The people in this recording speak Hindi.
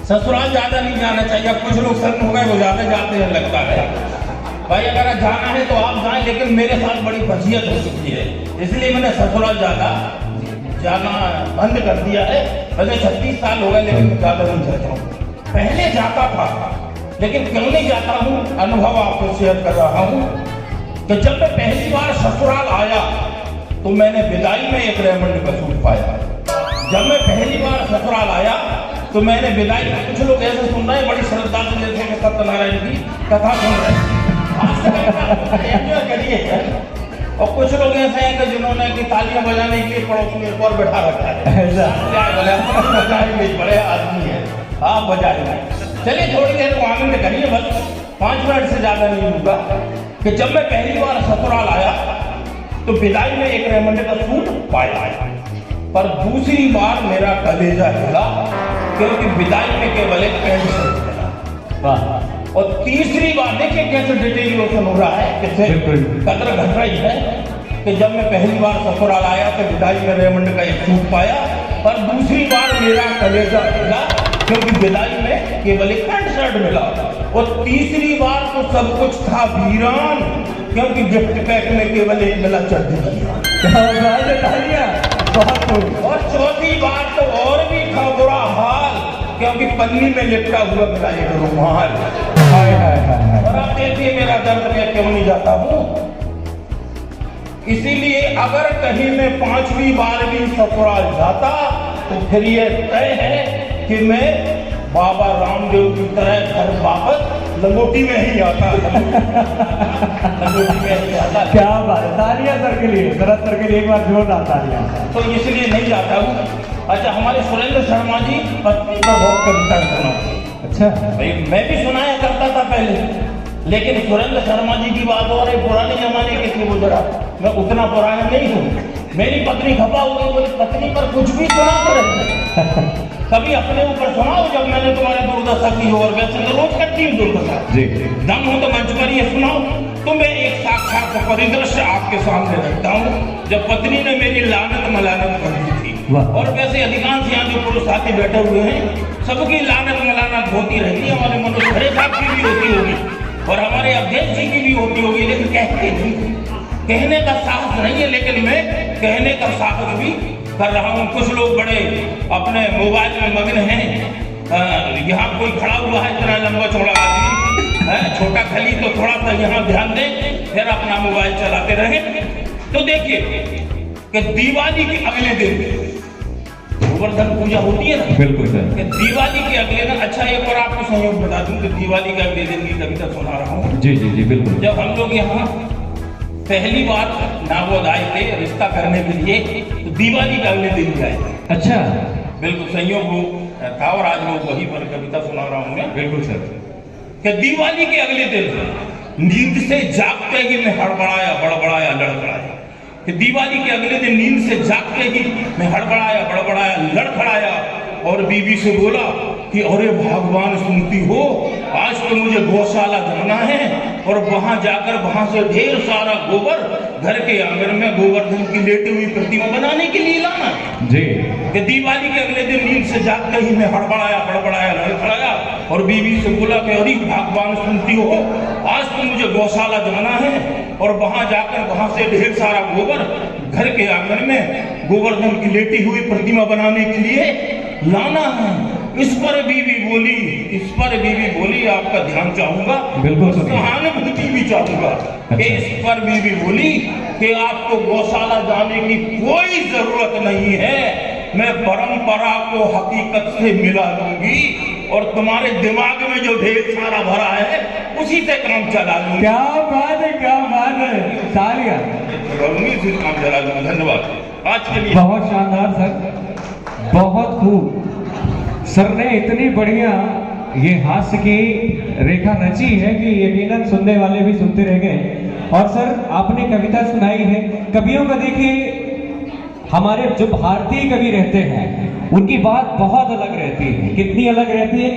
ससुराल ज्यादा नहीं जाना चाहिए। कुछ लोग सर हो गए वो ज्यादा जाते हैं लगता है। भाई अगर जाना है तो आप जाएं, लेकिन मेरे साथ बड़ी फजीयत हो चुकी है, इसलिए मैंने ससुराल ज्यादा जाना बंद कर दिया है। वैसे 36 साल हो गए लेकिन ज्यादा नहीं जाता हूँ। पहले जाता था, लेकिन क्यों नहीं जाता हूँ, अनुभव आपको शेयर कर रहा हूँ कि जब मैं पहली बार ससुराल आया तो मैंने विदाई में एक रेमंड का सूट पाया। जब मैं पहली बार ससुराल आया तो मैंने विदाई में, कुछ लोग ऐसे सुन रहे हैं बड़ी श्रद्धा से, जैसे कि सत्यनारायण की कथा सुन रहे हैं, करिए। और कुछ लोग ऐसे हैं कि जिन्होंने की तालियां बजाने के लिए पड़ोस में एक और बैठा रखा है, बड़े आदमी है, आप बजाएंगे। चलिए थोड़ी देर को आनंद करिए, बस 5 मिनट से ज्यादा नहीं होगा। कि जब मैं पहली बार ससुराल आया तो विदाई में एक रेमंड का सूट पाया, पर दूसरी बार मेरा कलेजा हिला, क्योंकि विदाई में केवल एक पैंट शर्ट मिला। और तीसरी बार देखिए कैसे डिटेलिएशन हो रहा है, कैसे कदर घट रही है कि जब मैं पहली बार ससुराल आया तो विदाई में रेमंड का एक सूट पाया, पर दूसरी बार मेरा कलेजा हिला, क्योंकि विदाई में केवल एक पैंट शर्ट मिला। और तीसरी बार तो सब कुछ था वीरान, क्योंकि गिफ्ट पैक में केवल एक मिला चड्डी। और चौथी बार तो और भी था बुरा हाल, क्योंकि पन्नी में लिपटा हुआ मिला एक रुमाल। और आप देखिए मेरा दर्द में क्यों नहीं जाता हूँ। इसीलिए अगर कहीं मैं 5वीं बार भी ससुराल जाता तो फिर ये तय है कि मैं बाबा रामदेव की तरह घर वापस लंगोटी में ही आता। लंगोटी में ही आता। क्या बात है, तालियां सर के लिए, शरद सर के लिए एक बार जोरदार तालियां। तो इसलिए नहीं जाता हूँ। अच्छा, हमारे सुरेंद्र शर्मा जी पत्नी का बहुत कविता सुना। अच्छा भाई मैं भी सुनाया करता था पहले, लेकिन सुरेंद्र शर्मा जी की बात और पुराने जमाने की थी, वो जरा मैं उतना पुराना नहीं हूँ। मेरी पत्नी खपा हो गई, बोली पत्नी पर कुछ भी सुनाते रहते। कभी अपने ऊपर सुनाओ जब मैंने तुम्हारे दुर्दशा की हो, और वैसे तो रोज करती हूँ दुर्दशा, दम हो तो मंच पर ये सुनाओ। तो मैं एक साक्षात परिदृश्य आपके सामने रखता हूँ जब पत्नी ने मेरी लानत मलानत कर दी थी। और वैसे अधिकांश यहाँ जो पुरुष साथी बैठे हुए हैं सबकी लानत मलानत होती रहती है। हमारे मनोज खरे साहब की भी होती होगी और हमारे अध्यक्ष जी की भी होती होगी, लेकिन कहते नहीं, कहने का साहस नहीं है, लेकिन मैं कहने का साहस भी कर रहा हूँ। कुछ लोग बड़े अपने मोबाइल में मग्न हैं। यहाँ कोई खड़ा हुआ है इतना लंबा चौड़ा आदमी है, छोटा खली, तो थोड़ा सा यहाँ ध्यान दें, फिर अपना मोबाइल चलाते रहे। तो देखिए कि दिवाली के अगले दिन गोवर्धन पूजा होती है ना। बिल्कुल सर। कि दिवाली के अगले दिन, अच्छा एक और आपको संयोग बता दूं कि दिवाली के अगले दिन की कविता सुना रहा हूँ। जी जी जी बिल्कुल। जब हम लोग यहाँ पहली बार नागोद आए थे रिश्ता करने के लिए, तो दिवाली के अगले दिन आए। अच्छा बिल्कुल संयोग था, और आज मैं वही पर कविता सुना रहा हूँ मैं। बिल्कुल सर। कि दिवाली के अगले दिन नींद से जागते ही मैं हड़बड़ाया बड़बड़ाया लड़खड़ाया। कि दिवाली के अगले दिन नींद से जागते ही मैं हड़बड़ाया बड़बड़ाया लड़खड़ाया और बीवी से बोला कि अरे भगवान सुनती हो, आज तो मुझे गौशाला जाना है और वहां जाकर वहां से ढेर सारा गोबर घर के आंगन में गोवर्धन की लेटी हुई प्रतिमा बनाने के लिए लाना है जी। कि दिवाली के अगले दिन नींद से जागते ही मैं हड़बड़ाया बड़बड़ाया लड़खड़ाया और बीवी से बोला कि अरे भगवान सुनती हो, आज तो मुझे गौशाला जाना है और वहां जाकर वहां से ढेर सारा गोबर घर के आंगन में गोवर्धन की लेटी हुई प्रतिमा बनाने के लिए लाना है। इस पर बीवी बोली आपका ध्यान चाहूंगा, बिल्कुल सहानुभूति भी चाहूंगा। इस पर बीवी बोली कि आपको गौशाला जाने की कोई जरूरत नहीं है, मैं परंपरा को हकीकत से मिला दूंगी और तुम्हारे दिमाग में जो ढेर सारा भरा है उसी से काम चला लूंगी। क्या बात है, क्या बात है, तालियां। काम चला दूंगा। धन्यवाद आज के लिए। बहुत शानदार सर, बहुत खूब। सर ने इतनी बढ़िया ये हास्य की रेखा रची है कि यकीनन सुनने वाले भी सुनते रह गए। और सर आपने कविता सुनाई है, कवियों का देखिए, हमारे जो भारतीय कवि रहते हैं उनकी बात बहुत अलग रहती है। कितनी अलग रहती है?